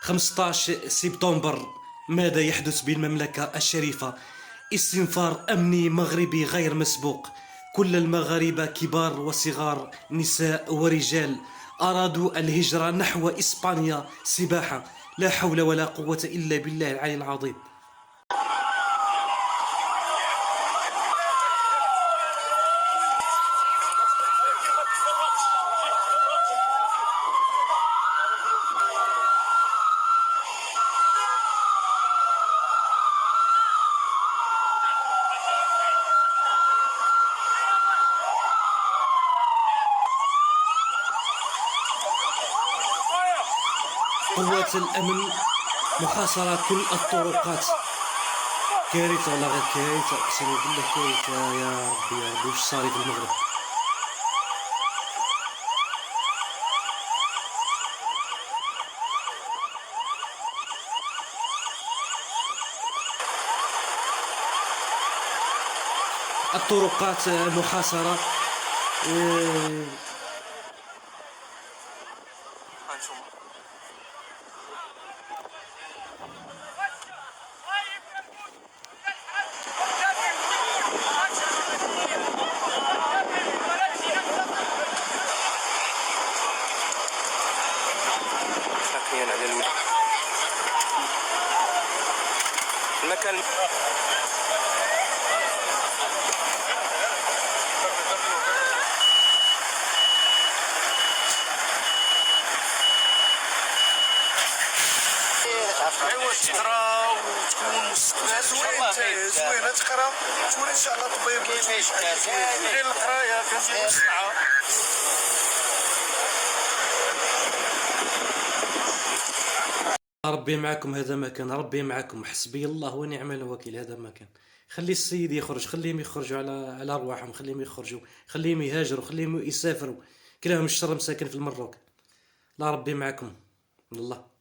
15 سبتمبر، ماذا يحدث بالمملكة الشريفة؟ استنفار أمني مغربي غير مسبوق. كل المغاربة كبار وصغار، نساء ورجال، أرادوا الهجرة نحو إسبانيا سباحة. لا حول ولا قوة إلا بالله العلي العظيم. قوات الأمن محاصرة كل الطرقات. كارثة والله، غير كارثة، أقسم بالله كارثة. يا ربي يا ربي، واش صاري في المغرب؟ الطرقات محاصرة. على المكان. ايوا تقرا وتكون مستقبل زوينه، تقرا تولي ان شاء الله طبيب. غير القرايه كتزيد الصنعه. ربي معكم، هذا مكان ربي معكم، حسبي الله ونعم الوكيل. هذا مكان، خلي السيد يخرج، خليهم يخرجوا على ارواحهم، خليهم يخرجوا، خليهم يهاجروا، خليهم يسافروا. كلهم الشر مساكن في المروك. لا ربي معكم الله.